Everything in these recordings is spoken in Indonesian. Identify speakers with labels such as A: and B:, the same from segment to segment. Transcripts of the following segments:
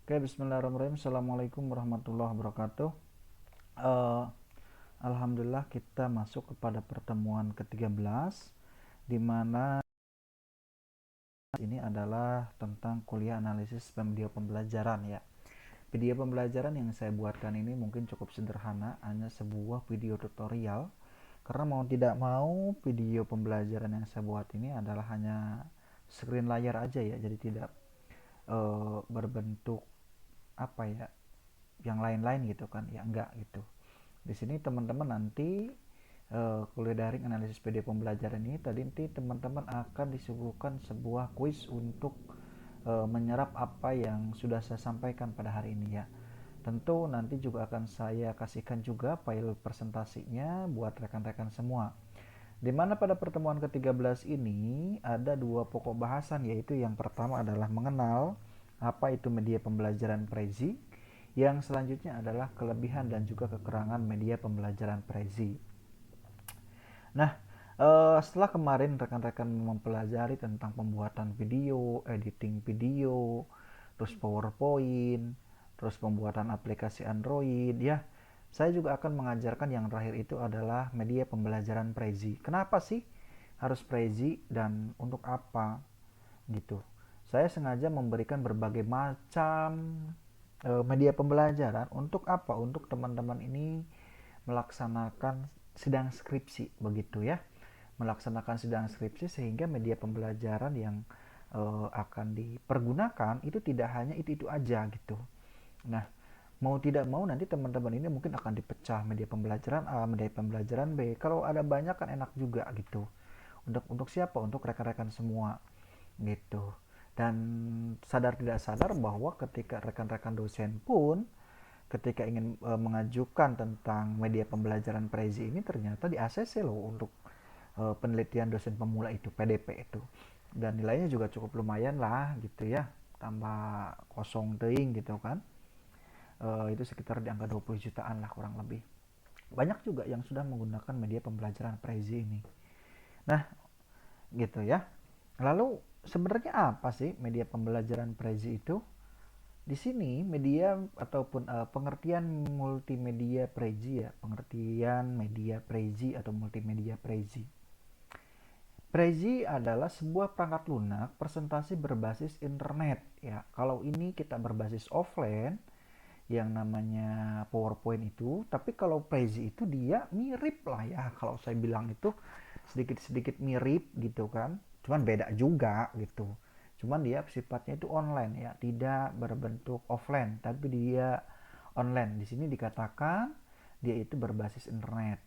A: Oke, bismillahirrahmanirrahim. Assalamualaikum warahmatullahi wabarakatuh. Eh, Alhamdulillah kita masuk kepada pertemuan ke-13, di mana ini adalah tentang kuliah analisis video pembelajaran ya. Video pembelajaran yang saya buatkan ini mungkin cukup sederhana, hanya sebuah video tutorial. Karena mau tidak mau video pembelajaran yang saya buat ini adalah hanya screen layar aja ya, jadi tidak berbentuk apa ya, yang lain-lain gitu kan ya, enggak gitu. Di sini teman-teman nanti kuliah daring analisis video pembelajaran ini tadi nanti teman-teman akan disuguhkan sebuah kuis untuk menyerap apa yang sudah saya sampaikan pada hari ini ya. Tentu nanti juga akan saya kasihkan juga file presentasinya buat rekan-rekan semua. Dimana pada pertemuan ke-13 ini ada dua pokok bahasan, yaitu yang pertama adalah mengenal apa itu media pembelajaran Prezi, yang selanjutnya adalah kelebihan dan juga kekurangan media pembelajaran Prezi. Nah, setelah kemarin rekan-rekan mempelajari tentang pembuatan video, editing video, terus PowerPoint, terus pembuatan aplikasi Android ya, saya juga akan mengajarkan yang terakhir itu adalah media pembelajaran Prezi. Kenapa sih harus Prezi dan untuk apa gitu? Saya sengaja memberikan berbagai macam media pembelajaran untuk apa? Untuk teman-teman ini melaksanakan sidang skripsi begitu ya. Melaksanakan sidang skripsi sehingga media pembelajaran yang akan dipergunakan itu tidak hanya itu-itu aja gitu. Nah, mau tidak mau nanti teman-teman ini mungkin akan dipecah media pembelajaran A, media pembelajaran B. Kalau ada banyak kan enak juga gitu. Untuk siapa? Untuk rekan-rekan semua gitu. Dan sadar tidak sadar bahwa ketika rekan-rekan dosen pun ketika ingin mengajukan tentang media pembelajaran Prezi ini ternyata di ACC loh untuk penelitian dosen pemula itu, PDP itu. Dan nilainya juga cukup lumayan lah gitu ya, tambah kosong teing gitu kan. Itu sekitar di angka 20 jutaan lah kurang lebih. Banyak juga yang sudah menggunakan media pembelajaran Prezi ini. Nah, gitu ya. Lalu sebenarnya apa sih media pembelajaran Prezi itu? Di sini media ataupun pengertian multimedia Prezi ya, pengertian media Prezi atau multimedia Prezi. Prezi adalah sebuah perangkat lunak presentasi berbasis internet ya. Kalau ini kita berbasis offline yang namanya PowerPoint itu, tapi kalau Prezi itu dia mirip lah ya. Kalau saya bilang itu sedikit-sedikit mirip gitu kan. Cuman beda juga gitu. Cuman dia sifatnya itu online ya, tidak berbentuk offline, tapi dia online. Di sini dikatakan dia itu berbasis internet.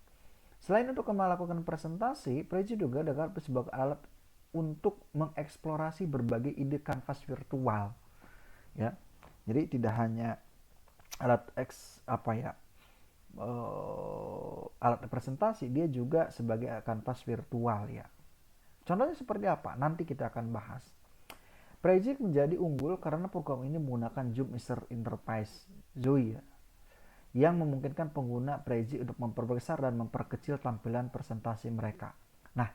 A: Selain untuk melakukan presentasi, Prezi juga dapat sebagai alat untuk mengeksplorasi berbagai ide kanvas virtual ya. Jadi tidak hanya alat apa ya, alat presentasi, dia juga sebagai kanvas virtual ya. Contohnya seperti apa? Nanti kita akan bahas. Prezi menjadi unggul karena program ini menggunakan Zoom Interface (ZOI) ya, yang memungkinkan pengguna Prezi untuk memperbesar dan memperkecil tampilan presentasi mereka. Nah,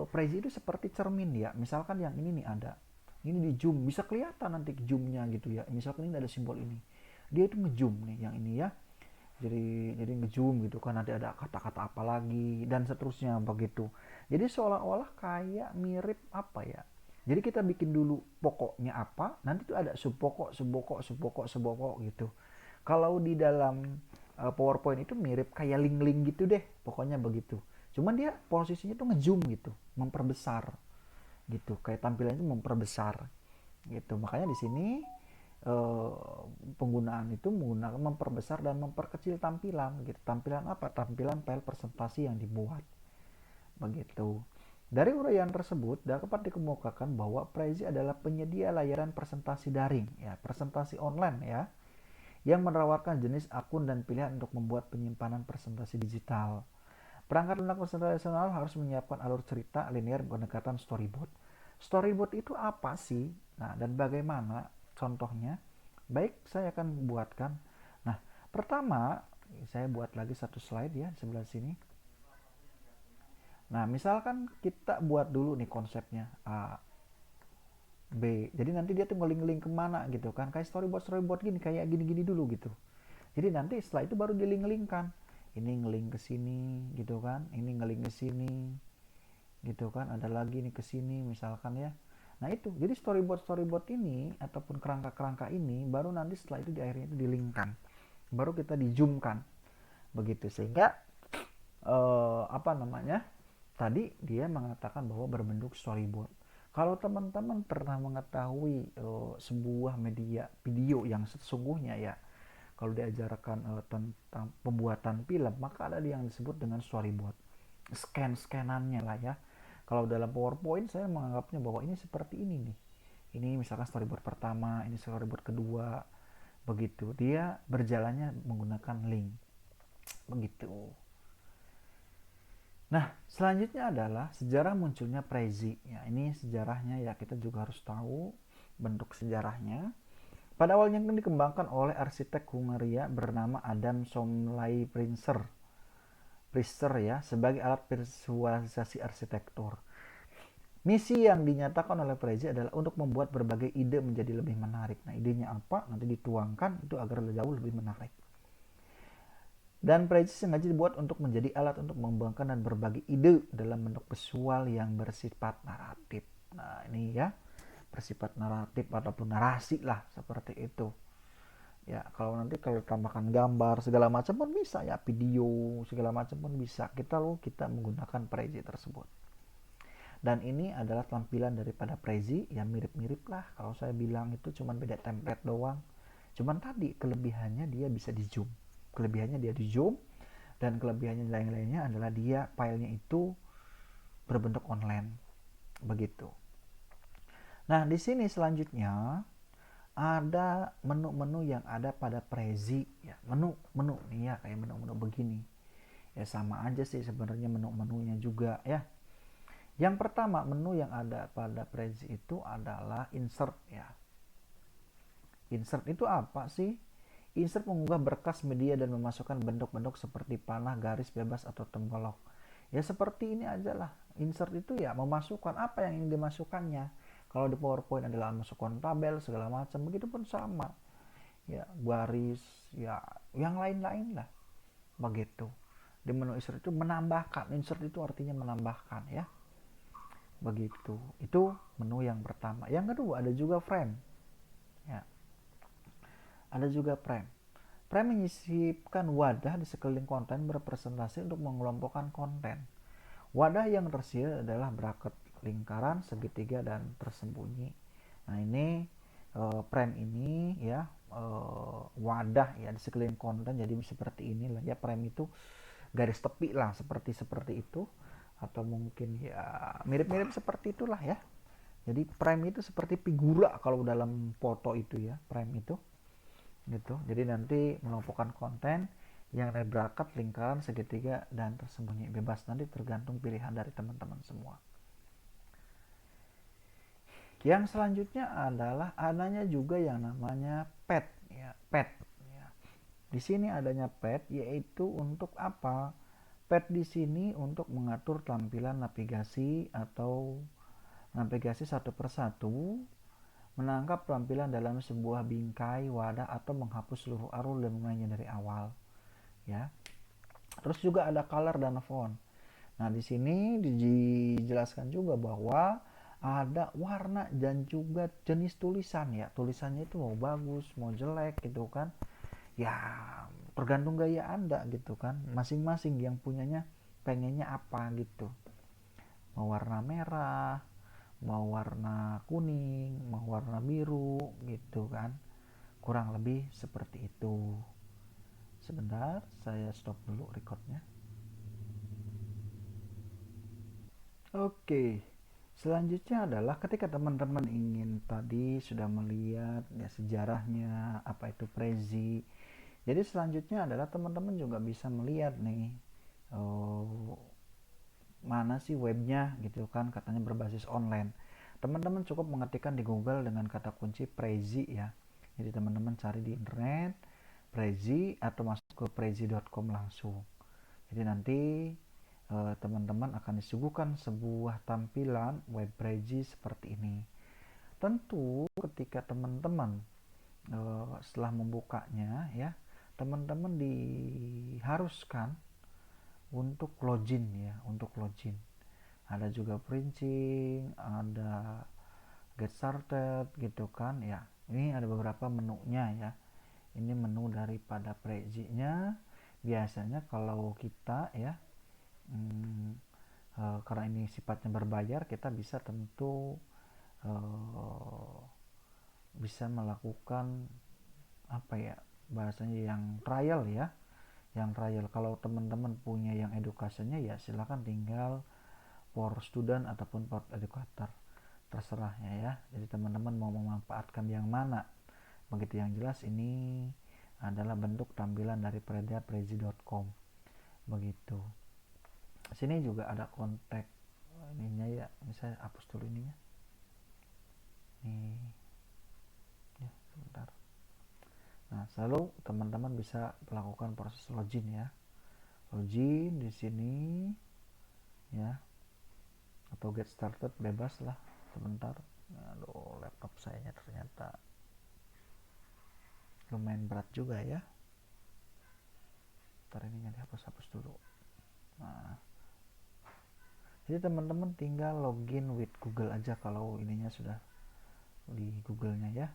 A: Prezi itu seperti cermin ya. Misalkan yang ini nih ada, ini di zoom bisa kelihatan nanti zoomnya gitu ya. Misalkan ini ada simbol ini, dia itu ngezoom nih yang ini ya. Jadi ngezoom gitu kan, nanti ada kata-kata apa lagi dan seterusnya begitu. Jadi seolah-olah kayak mirip apa ya, jadi kita bikin dulu pokoknya apa, nanti tuh ada subpokok subpokok subpokok subpokok gitu. Kalau di dalam PowerPoint itu mirip kayak link-link gitu deh, pokoknya begitu. Cuman dia posisinya tuh ngezoom gitu, memperbesar gitu, kayak tampilannya memperbesar gitu. Makanya di sini eh, penggunaan itu menggunakan memperbesar dan memperkecil tampilan gitu. Tampilan apa? Tampilan file presentasi yang dibuat begitu. Dari uraian tersebut dapat dikemukakan bahwa Prezi adalah penyedia layanan presentasi daring ya, presentasi online ya, yang menawarkan jenis akun dan pilihan untuk membuat penyimpanan presentasi digital. Perangkat lunak presentasional harus menyiapkan alur cerita linear pendekatan storyboard. Storyboard itu apa sih? Nah, dan bagaimana contohnya? Baik, saya akan buatkan. Nah, pertama, saya buat lagi satu slide ya sebelah sini. Nah, misalkan kita buat dulu nih konsepnya. B. Jadi nanti dia tuh ngeling-ngeling kemana gitu kan, kayak storyboard gini, kayak gini-gini dulu gitu. Jadi nanti setelah itu baru diling-lingkan, ini ngeling ke sini gitu kan, ini ngeling ke sini gitu kan, ada lagi nih ke sini misalkan ya. Nah itu, jadi storyboard ini ataupun kerangka-kerangka ini baru nanti setelah itu di akhirnya itu dilingkan, baru kita di zoomkan begitu, sehingga apa namanya, tadi dia mengatakan bahwa berbentuk storyboard. Kalau teman-teman pernah mengetahui sebuah media video yang sesungguhnya ya, kalau diajarkan tentang pembuatan film, maka ada yang disebut dengan storyboard, scan-scanannya lah ya. Kalau dalam PowerPoint saya menganggapnya bahwa ini seperti ini nih, ini misalkan storyboard pertama, ini storyboard kedua, begitu dia berjalannya menggunakan link begitu. Nah, selanjutnya adalah sejarah munculnya Prezi. Ya, ini sejarahnya ya, kita juga harus tahu bentuk sejarahnya. Pada awalnya kan dikembangkan oleh arsitek Hungaria bernama Adam Somlai Priester ya, sebagai alat visualisasi arsitektur. Misi yang dinyatakan oleh Prezi adalah untuk membuat berbagai ide menjadi lebih menarik. Nah, idenya apa? Nanti dituangkan itu agar jauh lebih menarik. Dan Prezi sengaja dibuat untuk menjadi alat untuk mengembangkan dan berbagi ide dalam bentuk visual yang bersifat naratif. Nah, ini ya, bersifat naratif ataupun narasi lah, seperti itu. Ya, kalau nanti kalau tambahkan gambar segala macam pun bisa ya, video segala macam pun bisa. Kita menggunakan Prezi tersebut. Dan ini adalah tampilan daripada Prezi yang mirip-mirip lah. Kalau saya bilang itu cuma beda template doang. Cuman tadi kelebihannya dia bisa di zoom. Dan kelebihannya lain-lainnya adalah dia filenya itu berbentuk online. Begitu. Nah, di sini selanjutnya ada menu-menu yang ada pada Prezi ya. Menu nih ya, kayak menu-menu begini. Ya sama aja sih sebenarnya menu-menunya juga ya. Yang pertama, menu yang ada pada Prezi itu adalah insert ya. Insert itu apa sih? Insert mengunggah berkas media dan memasukkan bentuk-bentuk seperti panah, garis bebas, atau tembolok. Ya seperti ini aja lah. Insert itu ya memasukkan apa yang ingin dimasukkannya. Kalau di PowerPoint adalah masukkan tabel segala macam, begitu pun sama. Ya, garis, ya yang lain-lain lah. Begitu. Di menu insert itu menambahkan. Insert itu artinya menambahkan ya. Begitu. Itu menu yang pertama. Yang kedua ada juga frame. Ya. Ada juga frame. Frame menyisipkan wadah di sekeliling konten berpresentasi untuk mengelompokkan konten. Wadah yang tersedia adalah bracket, lingkaran, segitiga, dan tersembunyi. Nah ini frame ini ya, wadah ya di sekeliling konten, jadi seperti inilah ya, frame itu garis tepi lah, seperti itu, atau mungkin ya mirip-mirip seperti itulah ya. Jadi frame itu seperti figura kalau dalam foto itu ya, frame itu gitu. Jadi nanti mengelompokkan konten yang ada bracket, lingkaran, segitiga, dan tersembunyi, bebas, nanti tergantung pilihan dari teman-teman semua. Yang selanjutnya adalah adanya juga yang namanya pad ya, pad ya. Di sini adanya pad yaitu untuk apa? Pad di sini untuk mengatur tampilan navigasi atau navigasi satu persatu, menangkap tampilan dalam sebuah bingkai, wadah, atau menghapus seluruh arus dan memulainya dari awal ya. Terus juga ada color dan font. Nah, di sini dijelaskan juga bahwa ada warna dan juga jenis tulisan ya. Tulisannya itu mau bagus, mau jelek gitu kan. Ya, tergantung gaya Anda gitu kan. Masing-masing yang punyanya pengennya apa gitu. Mau warna merah, mau warna kuning, mau warna biru gitu kan. Kurang lebih seperti itu. Sebentar, saya stop dulu recordnya. Oke, selanjutnya adalah ketika teman-teman ingin tadi sudah melihat ya sejarahnya, apa itu Prezi. Jadi selanjutnya adalah teman-teman juga bisa melihat nih, oh, mana sih webnya gitu kan, katanya berbasis online. Teman-teman cukup mengetikkan di Google dengan kata kunci Prezi ya. Jadi teman-teman cari di internet Prezi atau masuk ke prezi.com langsung. Jadi nanti teman-teman akan disuguhkan sebuah tampilan web Prezi seperti ini. Tentu ketika teman-teman setelah membukanya ya, teman-teman diharuskan untuk login ya, untuk login. Ada juga printing, ada get started gitu kan ya. Ini ada beberapa menunya ya. Ini menu daripada Prezi-nya. Biasanya kalau kita ya, karena ini sifatnya berbayar, kita bisa tentu bisa melakukan apa ya bahasanya, yang trial ya, yang trial. Kalau teman-teman punya yang edukasinya ya silakan tinggal for student ataupun for educator, terserahnya ya. Jadi teman-teman mau memanfaatkan yang mana. Begitu, yang jelas ini adalah bentuk tampilan dari prezi.com. Begitu. Sini juga ada kontak ininya ya, misalnya hapus dulu ininya. Nih. Ya, sebentar. Nah, selalu teman-teman bisa melakukan proses login ya. Login di sini ya. Atau get started bebas lah. Sebentar. Aduh, laptop saya ternyata lumayan berat juga ya. Ntar ininya dihapus-hapus dulu. Nah, jadi teman-teman tinggal login with Google aja kalau ininya sudah di Google-nya ya.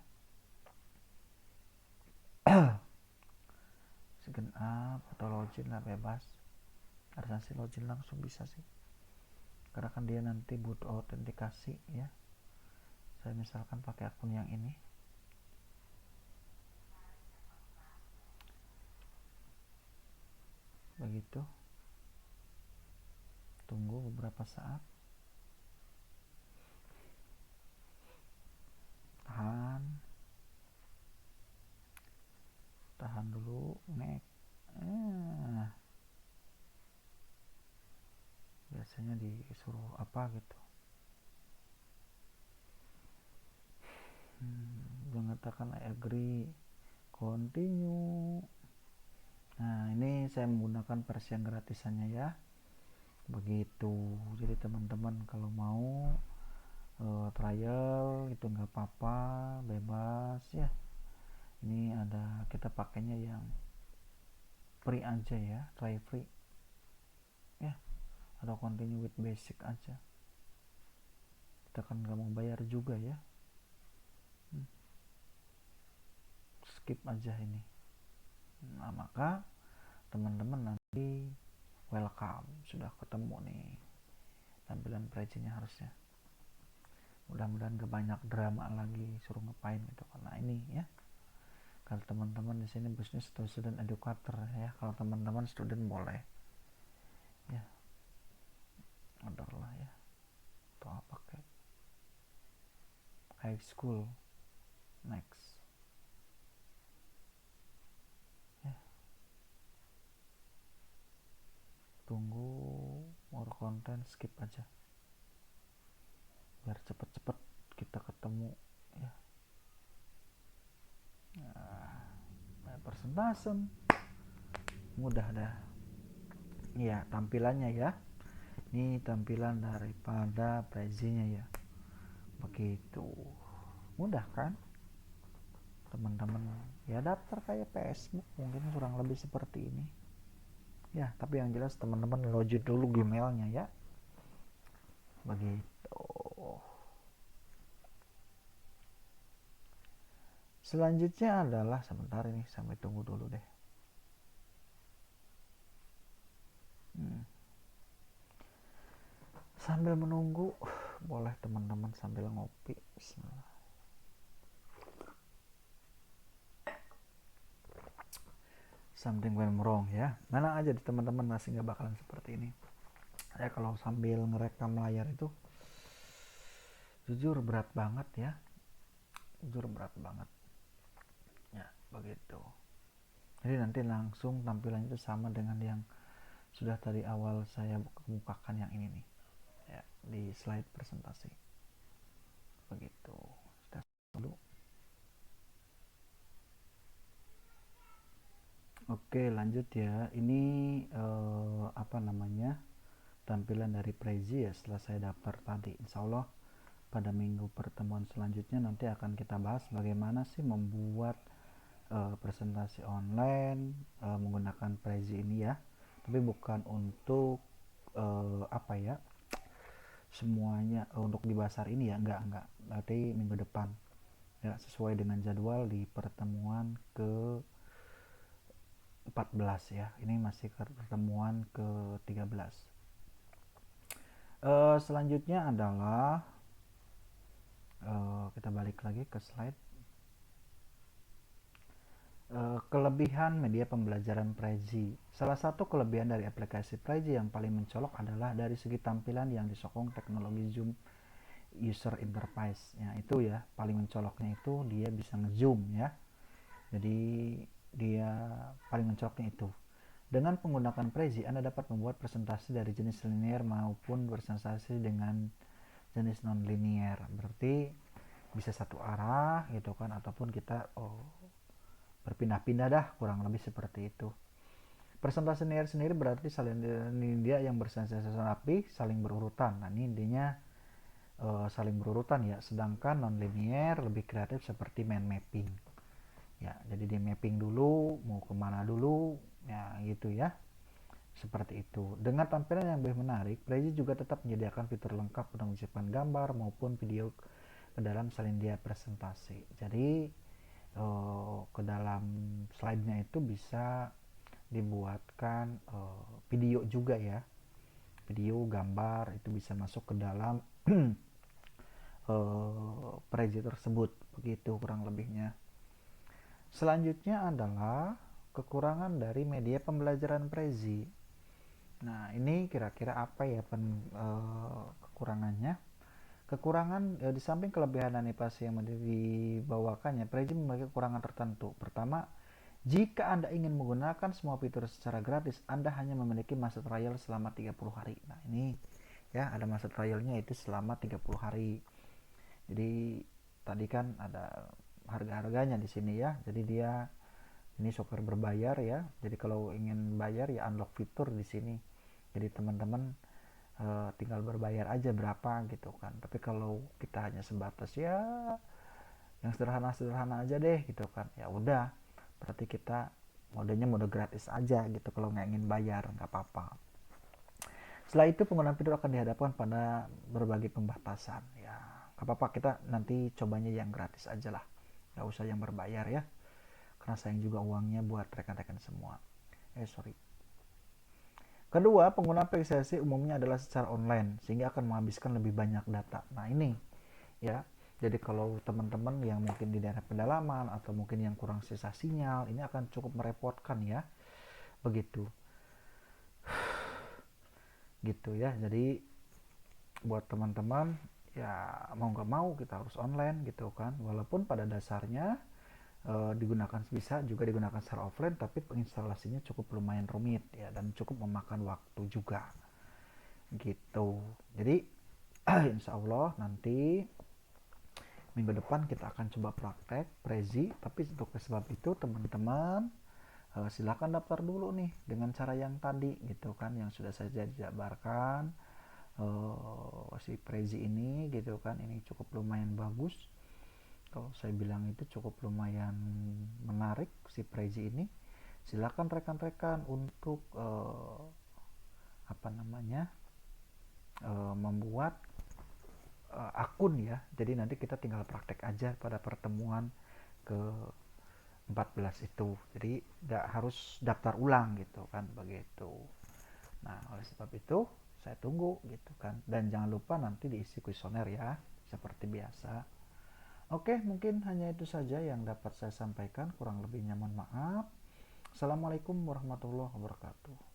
A: Sign up atau login lah, bebas. Harusnya sih login langsung bisa sih, karena kan dia nanti butuh autentikasi ya. Saya misalkan pakai akun yang ini. Begitu. Tunggu beberapa saat. Tahan dulu, next. Biasanya disuruh apa gitu, mengatakan I agree, continue. Nah, ini saya menggunakan versi yang gratisannya ya. Begitu. Jadi teman-teman kalau mau trial itu nggak apa-apa, bebas ya. Ini ada, kita pakainya yang free aja ya, try free ya, atau continue with basic aja. Kita kan nggak mau bayar juga ya. Skip aja ini. Nah, maka teman-teman nanti welcome, sudah ketemu nih tampilan Prezi-nya harusnya. Mudah-mudahan gak banyak drama lagi suruh ngapain gitu. Karena ini ya, kalau teman-teman di sini bisnis atau student educator ya, kalau teman-teman student boleh ya, order lah ya, atau apa kayak high school next ya. Tunggu more content, skip aja biar cepet-cepet kita ketemu ya. Nah, persentase mudah dah ya tampilannya ya. Ini tampilan daripada Prezi-nya ya. Begitu. Mudah kan? Teman-teman ya daftar kayak Facebook, mungkin kurang lebih seperti ini. Ya, tapi yang jelas teman-teman login dulu Gmail-nya ya. Begitu. Selanjutnya adalah, sebentar ini sampai tunggu dulu deh. Sambil menunggu, boleh teman-teman sambil ngopi. Bismillah. Something went wrong ya. Mana aja di teman-teman masih nggak bakalan seperti ini. Saya kalau sambil ngerekam layar itu jujur berat banget ya. Jujur berat banget. Ya, begitu. Jadi nanti langsung tampilannya itu sama dengan yang sudah tadi awal saya kemukakan yang ini nih. Ya, di slide presentasi. Begitu. Kita dulu. Oke, lanjut ya. Ini apa namanya? Tampilan dari Prezi ya setelah saya daftar tadi. Insya Allah pada minggu pertemuan selanjutnya nanti akan kita bahas bagaimana sih membuat presentasi online menggunakan Prezi ini ya, tapi bukan untuk apa ya, semuanya untuk dibahas hari ini ya, enggak, nanti minggu depan ya, sesuai dengan jadwal di pertemuan ke 14 ya, ini masih pertemuan ke 13. Selanjutnya adalah kita balik lagi ke slide. Kelebihan media pembelajaran Prezi. Salah satu kelebihan dari aplikasi Prezi yang paling mencolok adalah dari segi tampilan yang disokong teknologi Zoom user interface. Ya, itu ya, paling mencoloknya itu dia bisa nge-zoom ya. Jadi dia paling mencoloknya itu. Dengan menggunakan Prezi, Anda dapat membuat presentasi dari jenis linear maupun presentasi dengan jenis non-linear. Berarti bisa satu arah gitu kan, ataupun kita berpindah-pindah dah, kurang lebih seperti itu. Presentasi linear sendiri berarti saling dia yang bersensasi rapi, saling berurutan. Nah, ini intinya saling berurutan ya. Sedangkan non-linear lebih kreatif seperti mind mapping. Ya, jadi dia mapping dulu, mau kemana dulu, ya gitu ya. Seperti itu. Dengan tampilan yang lebih menarik, Prezi juga tetap menyediakan fitur lengkap untuk menyimpan gambar maupun video ke dalam salindia presentasi. Jadi ke dalam slide-nya itu bisa dibuatkan video juga ya, video, gambar itu bisa masuk ke dalam Prezi tersebut, begitu kurang lebihnya. Selanjutnya adalah kekurangan dari media pembelajaran Prezi. Nah, ini kira-kira apa ya kekurangannya? Kekurangan di samping kelebihan animasi yang dibawakannya, Prezi memiliki kekurangan tertentu. Pertama, jika Anda ingin menggunakan semua fitur secara gratis, Anda hanya memiliki masa trial selama 30 hari. Nah, ini ya, ada masa trialnya itu selama 30 hari. Jadi tadi kan ada harga-harganya di sini ya. Jadi dia ini software berbayar ya. Jadi kalau ingin bayar ya unlock fitur di sini. Jadi teman-teman tinggal berbayar aja berapa gitu kan. Tapi kalau kita hanya sebatas ya yang sederhana-sederhana aja deh gitu kan, ya udah berarti kita modenya mode gratis aja gitu. Kalau nggak ingin bayar nggak apa-apa. Setelah itu penggunaan fitur akan dihadapkan pada berbagai pembatasan ya. Nggak apa-apa, kita nanti cobanya yang gratis aja lah, nggak usah yang berbayar ya, karena sayang juga uangnya buat rekan-rekan semua. Sorry. Kedua, penggunaan aplikasi umumnya adalah secara online, sehingga akan menghabiskan lebih banyak data. Nah, ini ya. Jadi kalau teman-teman yang mungkin di daerah pedalaman atau mungkin yang kurang sisa sinyal, ini akan cukup merepotkan ya. Begitu. Gitu ya. Jadi buat teman-teman ya mau nggak mau kita harus online gitu kan. Walaupun pada dasarnya digunakan, bisa juga digunakan secara offline, tapi penginstalasinya cukup lumayan rumit ya, dan cukup memakan waktu juga gitu. Jadi insya Allah nanti minggu depan kita akan coba praktek Prezi, tapi untuk sebab itu teman-teman silahkan daftar dulu nih dengan cara yang tadi gitu kan, yang sudah saya jabarkan. Si Prezi ini gitu kan, ini cukup lumayan bagus. Kalau saya bilang itu cukup lumayan menarik si Prezi ini. Silakan rekan-rekan untuk membuat akun ya. Jadi nanti kita tinggal praktek aja pada pertemuan ke 14 itu. Jadi nggak harus daftar ulang gitu kan, begitu. Nah, oleh sebab itu saya tunggu gitu kan. Dan jangan lupa nanti diisi kuesioner ya, seperti biasa. Oke, mungkin hanya itu saja yang dapat saya sampaikan. Kurang lebihnya mohon maaf. Assalamualaikum warahmatullahi wabarakatuh.